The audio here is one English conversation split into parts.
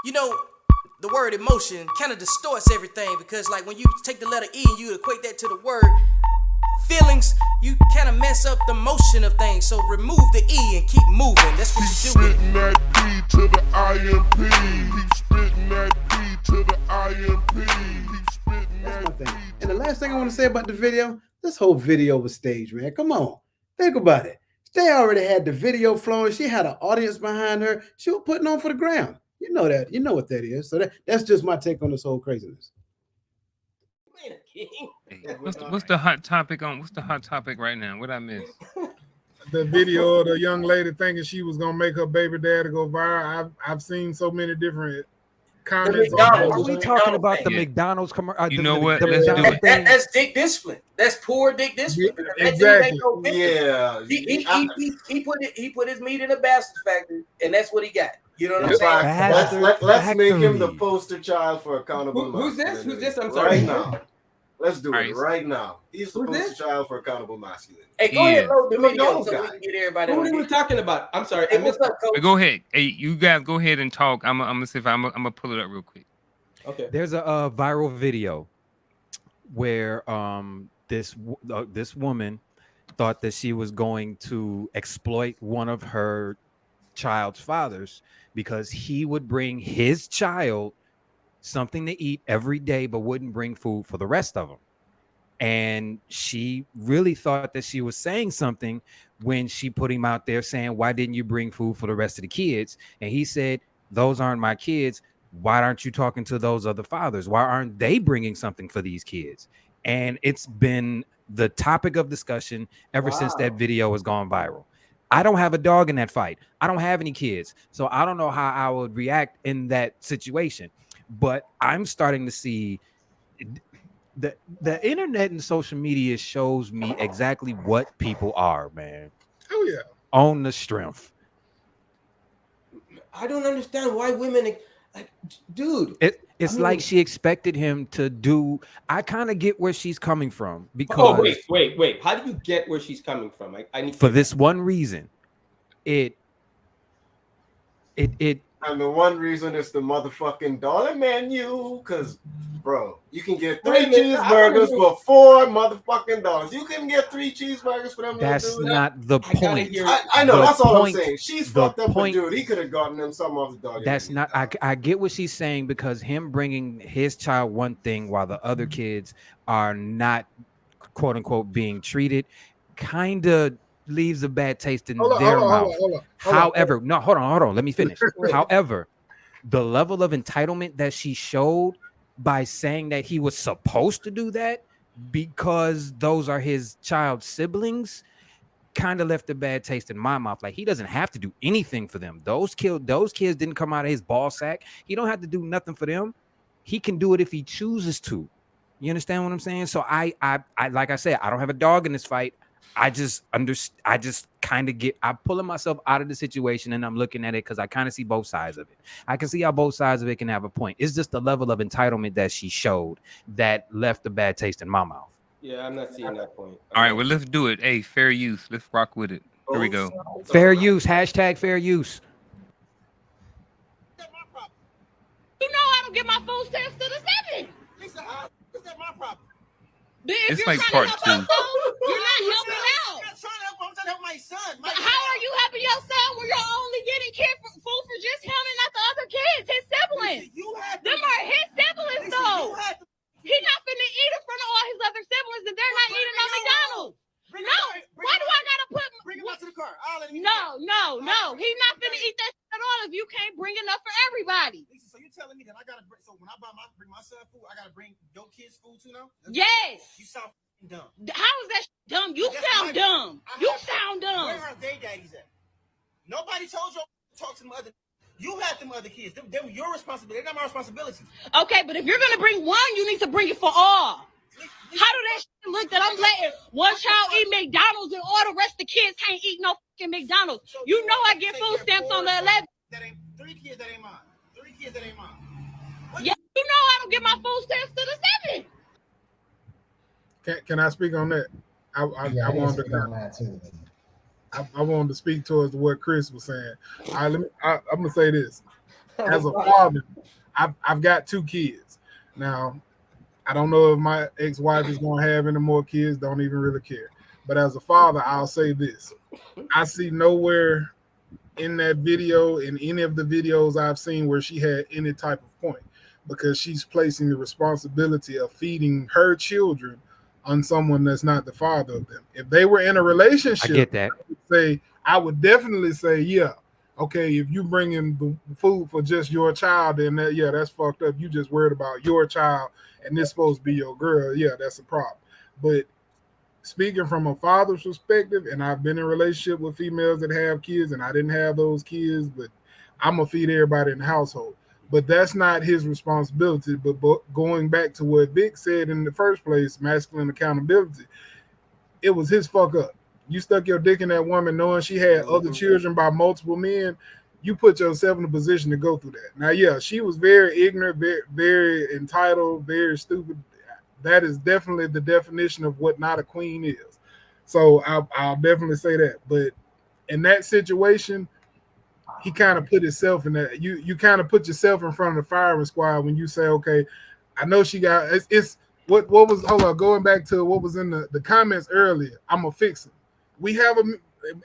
you know, the word emotion kind of distorts everything because, like, when you take the letter E and you equate that to the word feelings, you kind of mess up the motion of things. So remove the E and keep moving. That's what you do. Spitting that E to the IMP. He's spitting that E to the IMP. He's spitting That's my that thing. E. And the last thing I want to say about the video, this whole video was staged, man. Come on. Think about it. They already had the video flowing. She had an audience behind her. She was putting on for the ground. You know that. You know what that is. So that's just my take on this whole craziness. Hey, what's the hot topic on? What's the hot topic right now? What I miss? The video of the young lady thinking she was gonna make her baby daddy go viral. I've seen so many different comments. Are we talking about the McDonald's commercial? You know what? The Let's do McDonald's it. That's dick discipline. That's poor dick discipline. Exactly. Yeah. He put his meat in a bastard factory, and that's what he got. You know what I'm saying? Let's make him the poster child for accountable. Who's this? Who's this? I'm Right sorry. now. Let's do it right now. He's the Who's poster this? child for accountable masculinity. Hey, go ahead, load the video McDonald's so we guy. can get everybody. What are we talking about? I'm sorry. Hey, what's up, Coach? Go ahead. Hey, you guys go ahead and talk. I'm gonna see if I'm gonna pull it up real quick. Okay. There's a viral video where this woman thought that she was going to exploit one of her child's fathers because he would bring his child something to eat every day but wouldn't bring food for the rest of them. And she really thought that she was saying something when she put him out there saying, why didn't you bring food for the rest of the kids? And he said, those aren't my kids. Why aren't you talking to those other fathers? Why aren't they bringing something for these kids? And it's been the topic of discussion ever since that video has gone viral. I don't have a dog in that fight. I don't have any kids. So I don't know how I would react in that situation. But I'm starting to see the internet and social media shows me exactly what people are, man. Oh yeah. On the strength. I don't understand why women, like, dude. It's like she expected him to do. I kind of get where she's coming from because. Oh wait. How do you get where she's coming from? I need for this one reason. It. And the one reason is the motherfucking dollar menu, because, bro, you can get 3 cheeseburgers for $4 You can get 3 cheeseburgers for them. That's not the point. I know, that's all I'm point- saying. She's the fucked up point- a dude. He could have gotten them some off the dollar. That's not. I get what she's saying because him bringing his child one thing while the other kids are not, quote unquote, being treated, kind of leaves a bad taste in their mouth. However, no, hold on. Let me finish. However, the level of entitlement that she showed by saying that he was supposed to do that because those are his child's siblings kind of left a bad taste in my mouth. Like, he doesn't have to do anything for them. Those kids didn't come out of his ball sack. He don't have to do nothing for them. He can do it if he chooses to. You understand what I'm saying? So I like I said, I don't have a dog in this fight. I just kind of I'm pulling myself out of the situation and I'm looking at it because I kind of see both sides of it. I can see how both sides of it can have a point. It's just the level of entitlement that she showed that left a bad taste in my mouth. Yeah, I'm not seeing that point. All right, well, let's do it. Hey, fair use. Let's rock with it. Here we go. Fair use. Hashtag fair use. You know I don't get my food stamps to the 7. Lisa, is that my problem? It's like part 2. You're not helping out. I'm trying to help my son. How are you helping your son when you're only getting food for just him and not the other kids, his siblings? Them are his siblings, though. He's not finna eat in front of all his other siblings and they're not eating on McDonald's. No, why do I gotta bring him out to the car? No. He's not finna eat that shit at all if you can't bring enough for everybody. Lisa, so you're telling me that I gotta bring? So when I bring my son food, I gotta bring your kids food too now? Yes. You sound dumb. How is that dumb? You sound dumb. You sound dumb. Where are they daddies at? Nobody told you to talk to them other. You had them other kids. They were your responsibility. They're not my responsibility. Okay, but if you're gonna bring one, you need to bring it for all. How do that shit look that I'm letting one child eat McDonald's and all the rest of the kids can't eat no fucking McDonald's? You know I get food stamps on the 11th. That ain't 3 kids that ain't mine. 3 kids that ain't mine. Yeah, you know I don't get my food stamps to the 7th. Can I speak on that? I wanted to speak towards what Chris was saying. I'm gonna say this. as a father, I've got 2 kids. Now, I don't know if my ex-wife is going to have any more kids. Don't even really care. But as a father, I'll say this. I see nowhere in that video, in any of the videos I've seen, where she had any type of point, because she's placing the responsibility of feeding her children on someone that's not the father of them. If they were in a relationship, I get that. I would definitely say, yeah, okay, if you bring in the food for just your child, then that's fucked up. You just worried about your child and this supposed to be your girl. Yeah, that's a problem. But speaking from a father's perspective, and I've been in a relationship with females that have kids, and I didn't have those kids, but I'm gonna feed everybody in the household. But that's not his responsibility. But going back to what Vic said in the first place, masculine accountability, it was his fuck up. You stuck your dick in that woman knowing she had other children by multiple men. You put yourself in a position to go through that. Now, yeah, she was very ignorant, very, very entitled, very stupid. That is definitely the definition of what not a queen is. So I'll definitely say that. But in that situation, he kind of put himself in that. You kind of put yourself in front of the firing squad when you say, okay, I know she got it's what was, hold on, going back to what was in the comments earlier. I'm gonna fix it. We have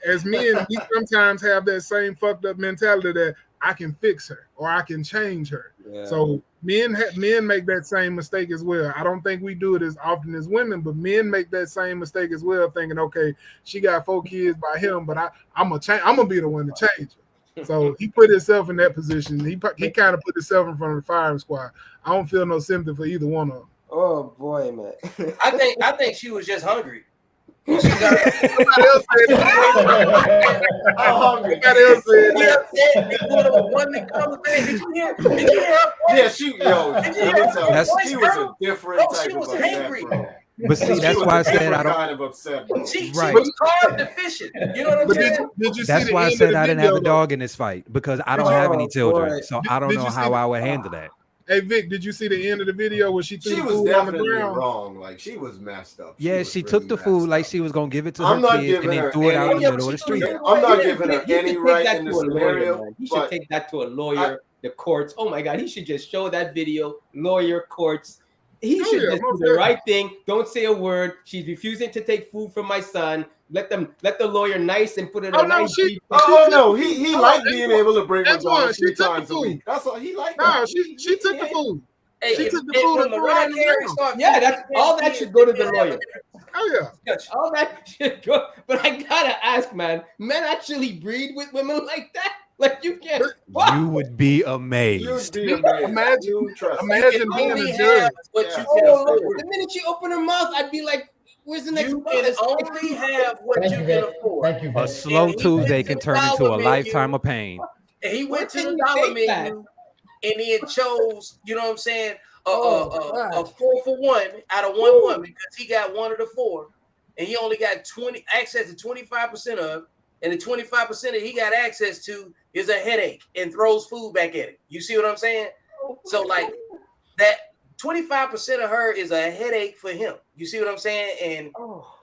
as men, we sometimes have that same fucked up mentality that I can fix her or I can change her. Yeah. So men make that same mistake as well. I don't think we do it as often as women, but men make that same mistake as well, thinking, okay, she got 4 kids by him, but I'm gonna be the one to change her. So he put himself in that position. He kind of put himself in front of the firing squad. I don't feel no sympathy for either one of them. Oh boy, man. I think she was just hungry. Somebody else said I'm hungry. Somebody else said Did you hear her? Yeah, she was a different type of upset, bro. But see, that's why I said I don't. Kind of upset, bro. She was carb deficient. You know what I'm saying? That's why I said I didn't have a dog in this fight, because I don't have any children, so I don't know how I would handle that. Hey Vic, did you see the end of the video where she threw the was food on the definitely ground? Wrong. Like she was messed up. She took the food like she was gonna give it to her kid and then threw it out in the middle of the street. I'm not giving her any right in the scenario. He should take that to a lawyer, the courts. Oh my God, he should just show that video, lawyer, courts. He should just do the right thing. Don't say a word. She's refusing to take food from my son. Let the lawyer nice and put it on. He liked being able to bring her on 3 times a week. That's all he liked. No, she took the food. Hey, she took the food and threw it on. Yeah, that's all that should go to the lawyer. Oh yeah, all that should go. But I gotta ask, man, men actually breed with women like that? Like you can't. You would be amazed. Imagine being a judge. The minute she opened her mouth, I'd be like, "Where's the next?" You can only have what you can afford. Thank you. A slow Tuesday can turn into a lifetime of pain. And he went to the dollar menu and then chose, you know what I'm saying, a 4 for 1 out of 1 woman, because he got one of the 4, and he only got access to 25% of, and the 25% that he got access to is a headache and throws food back at it. You see what I'm saying? So like that 25% of her is a headache for him. You see what I'm saying? And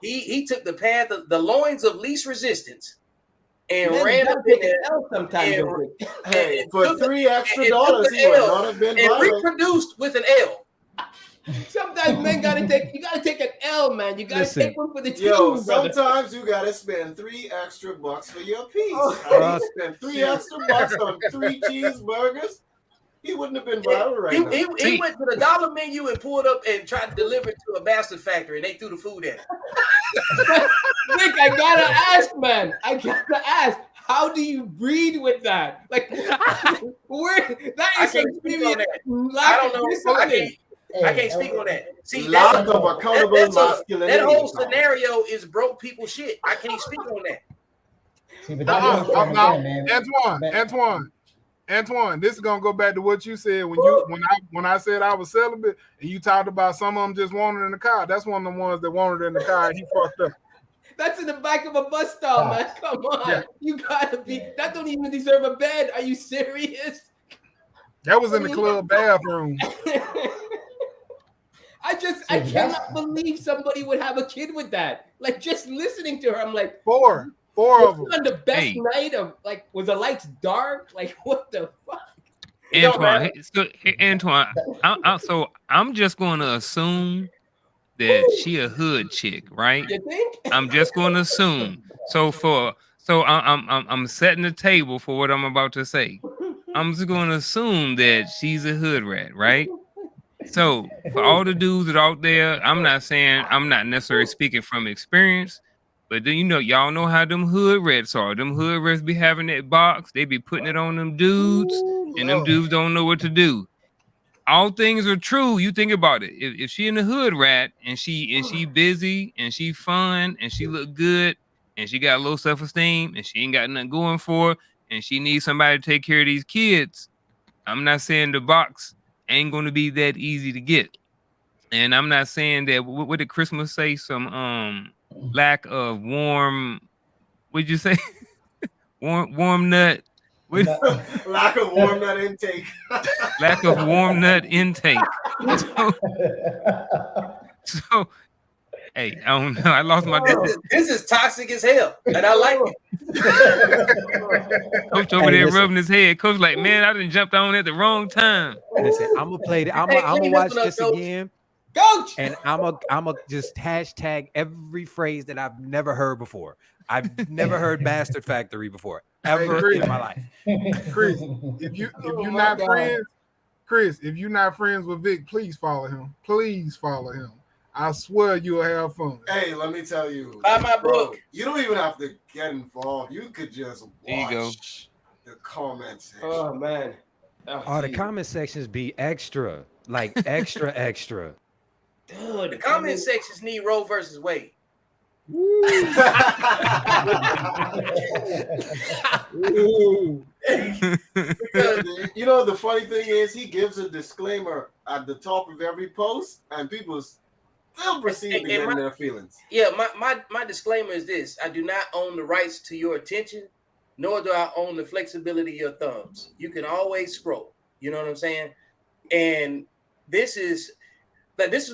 he took the path of the loins of least resistance and ran up in there and for $3 extra he would not have been and reproduced with an L. Sometimes men gotta take an L, man. You gotta take one for the team. Yo, sometimes you gotta spend $3 extra for your piece. He spent $3 extra on 3 cheeseburgers. He wouldn't have been viral right now. He went to the dollar menu and pulled up and tried to deliver it to a bastard factory, and they threw the food at him. Nick, I gotta ask, man. How do you breed with that? Like, where that is I don't know. I can't speak on that. See, lack of accountable masculinity. That whole scenario is broke people shit. I can't speak on that. See, but Antoine, this is gonna go back to what you said when I said I was celibate, and you talked about some of them just wanted in the car. That's one of the ones that wanted in the car, and he fucked up. That's in the back of a bus stop, man. Come on, you gotta be. That don't even deserve a bed. Are you serious? That was in the club bathroom. I cannot believe somebody would have a kid with that. Like, just listening to her, I'm like, four of them. On the best night of, like, was the lights dark? Like, what the fuck? Antoine, Antoine, so I'm just going to assume that she a hood chick, right? You think? I'm just going to assume. So I'm setting the table for what I'm about to say. I'm just going to assume that she's a hood rat, right? So for all the dudes that are out there, I'm not necessarily speaking from experience, but then y'all know how them hood rats are. Them hood rats be having that box, they be putting it on them dudes, and them dudes don't know what to do. All things are true. You think about it. If she in the hood rat and she busy and she fun and she look good and she got low self-esteem and she ain't got nothing going for her and she needs somebody to take care of these kids, I'm not saying the box ain't going to be that easy to get. And I'm not saying that what did Christmas say? Some lack of warm, what'd you say? warm nut. Lack of warm nut intake. Lack of warm nut intake. So hey, I don't know. I lost my. This is toxic as hell, and I like it. Coach over there rubbing his head. Coach like, man, I done jumped on at the wrong time. Listen, I'm gonna play it. I'm gonna watch this again. Coach, and I'm a just hashtag every phrase that I've never heard before. I've never heard Bastard Factory before ever in my life. Chris, if you're not friends, Chris, if you're not friends with Vic, please follow him. Please follow him. I swear you'll have fun. Hey, let me tell you. Buy my book. You don't even have to get involved. You could just watch the comments section. Oh man. The comment sections be extra, like extra. Dude, the comment sections need Roe versus Wade. Because, the funny thing is he gives a disclaimer at the top of every post and people still proceed to get in their feelings. Yeah, my disclaimer is this: I do not own the rights to your attention, nor do I own the flexibility of your thumbs. You can always scroll. You know what I'm saying? And this is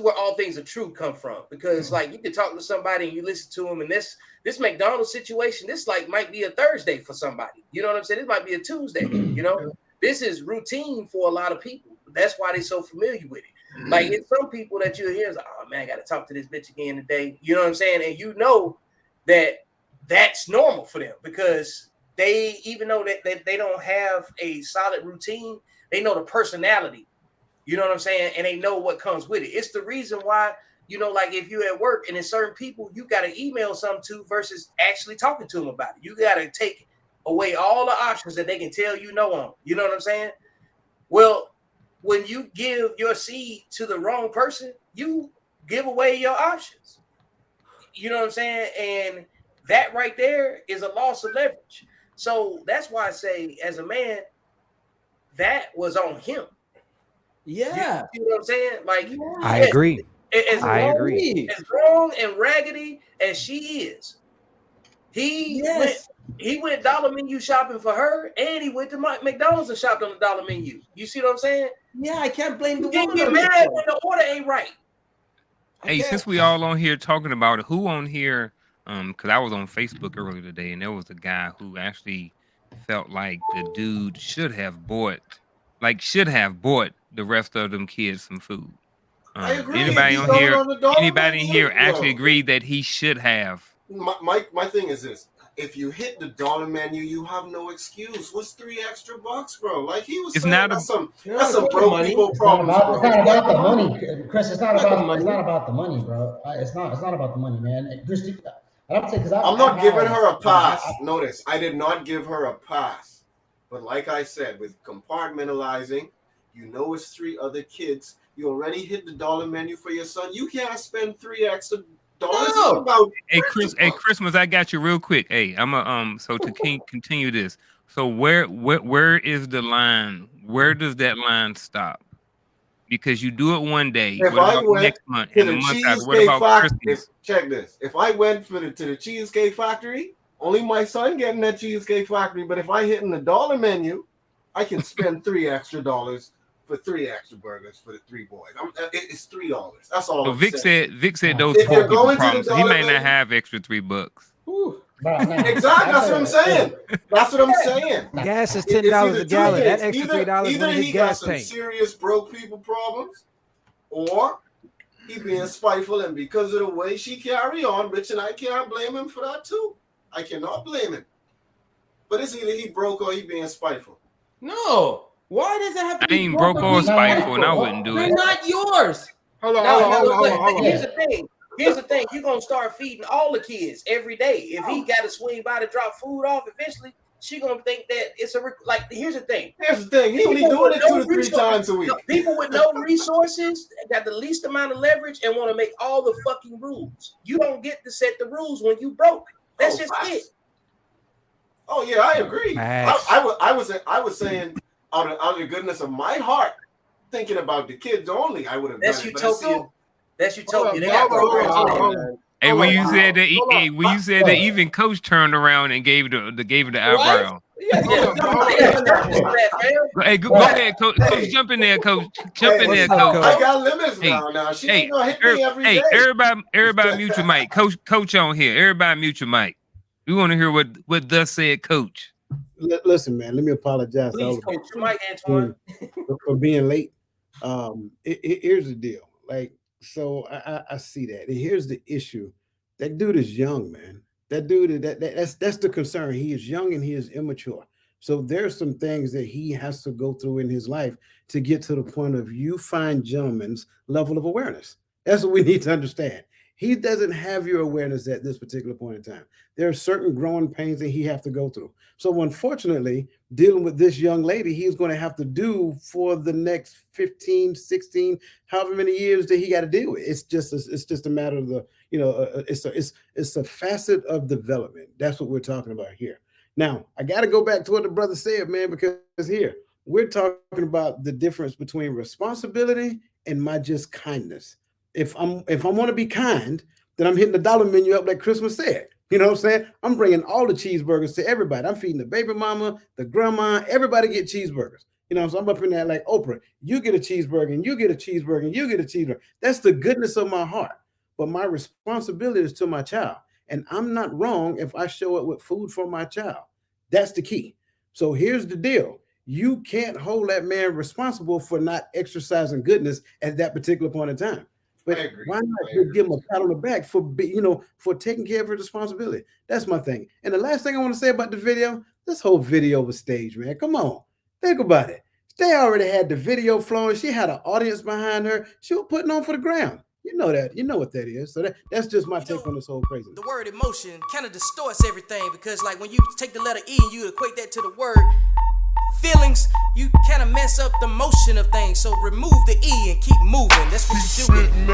where all things are true come from, because like you can talk to somebody and you listen to them, and this McDonald's situation, this like might be a Thursday for somebody. You know what I'm saying? This might be a Tuesday. This is routine for a lot of people. That's why they're so familiar with it. Like it's some people that you hear is like, oh man, I got to talk to this bitch again today. You know what I'm saying? And you know that that's normal for them, because they, even though that they don't have a solid routine, they know the personality. You know what I'm saying? And they know what comes with it. It's the reason why, like if you're at work and there's certain people you got to email something to versus actually talking to them about it. You got to take away all the options that they can tell you no on. You know what I'm saying? Well, when you give your seed to the wrong person, you give away your options. You know what I'm saying? And that right there is a loss of leverage. So that's why I say, as a man, that was on him. Yeah. You know what I'm saying? Like, I agree. I agree. As wrong and raggedy as she is, he went dollar menu shopping for her, and he went to McDonald's and shopped on the dollar menu. You see what I'm saying? Yeah, I can't blame the woman. woman. Get mad when the order ain't right. Hey, since we all on here talking about it, who on here? Because I was on Facebook earlier today, and there was a guy who actually felt like the dude should have bought the rest of them kids some food. I agree. Anybody in here actually agreed that he should have? My thing is this: if you hit the dollar menu, you have no excuse. What's $3 extra, bro? Like he was saying, that's some broke people problems. It's not about the money, Chris. It's not about the money, bro. It's not about the money, man. Chris, I'm not giving her a pass. Notice, I did not give her a pass. But like I said, with compartmentalizing, it's 3 other kids. You already hit the dollar menu for your son. You can't spend $3 extra. Hey, Christmas, I got you real quick. Hey, I'm so to continue this. So where is the line? Where does that line stop? Because you do it one day. If I went next month to and the a month Cheesecake after, what about Factory, check this. If I went to the Cheesecake Factory, only my son getting that Cheesecake Factory. But if I hit in the dollar menu, I can spend $3 extra for 3 extra burgers for the 3 boys. It's $3. That's all. So I'm Vic saying. said those poor people problems. He may not have extra $3. Exactly. That's what I'm saying. That's what I'm saying. Gas is $10 a gallon. That extra $3 Either went in he his got gas some tank. serious broke people problems, or he being spiteful, and because of the way she carry on, Rich and I can't blame him for that too. I cannot blame him. But it's either he broke or he being spiteful. No. Why does it have to be I ain't broke or spiteful, and I wouldn't do They're it. not yours. Hold on. Here's the thing. Here's the thing. You're gonna start feeding all the kids every day. If he got to swing by to drop food off, eventually she gonna think that it's a like. Here's the thing. Here's the thing. He only doing it 2 to 3 times a week. People with no resources got the least amount of leverage and want to make all the fucking rules. You don't get to set the rules when you broke. That's just it. Oh yeah, I agree. I was saying out of the goodness of my heart, thinking about the kids only, I would have. That's utopia. That's utopia. They got programs. Hey, when you said that, even Coach turned around and gave the eyebrow. Hey, go ahead, Coach. Jump in there, Coach. Jump in there, Coach. I got limits now. She ain't gonna hit me every day. Everybody mute your mic. Coach on here. Everybody mute your mic. We want to hear what thus said, Coach. Listen, man. Let me apologize. Please, Coach, your mic, Antoine. For being late. Here's the deal. Like, so I see that. And here's the issue. That dude is young, man. That dude, that's the concern. He is young and he is immature. So there's some things that he has to go through in his life to get to the point of you fine gentlemen's level of awareness. That's what we need to understand. He doesn't have your awareness at this particular point in time. There are certain growing pains that he have to go through. So unfortunately, dealing with this young lady, he's going to have to do for the next 15, 16, however many years that he got to deal with. It's just a matter of it's a facet of development. That's what we're talking about here. Now, I got to go back to what the brother said, man, because here we're talking about the difference between responsibility and my just kindness. If I want to be kind, then I'm hitting the dollar menu up like Christmas said. You know what I'm saying? I'm bringing all the cheeseburgers to everybody. I'm feeding the baby mama, the grandma, everybody get cheeseburgers. You know, so I'm up in there like Oprah. You get a cheeseburger, and you get a cheeseburger, and you get a cheeseburger. That's the goodness of my heart. But my responsibility is to my child. And I'm not wrong if I show up with food for my child. That's the key. So here's the deal. You can't hold that man responsible for not exercising goodness at that particular point in time. But why not give him a pat on the back for taking care of his responsibility? That's my thing. And the last thing I want to say about the video, this whole video was staged, man. Come on. Think about it. They already had the video flowing. She had an audience behind her. She was putting on for the ground. You know that. You know what that is. So that's just my take on this whole crazy. The word emotion kind of distorts everything because, like, when you take the letter E and you equate that to the word feelings, you kind of mess up the motion of things. So remove the E and keep moving. That's what you do with it.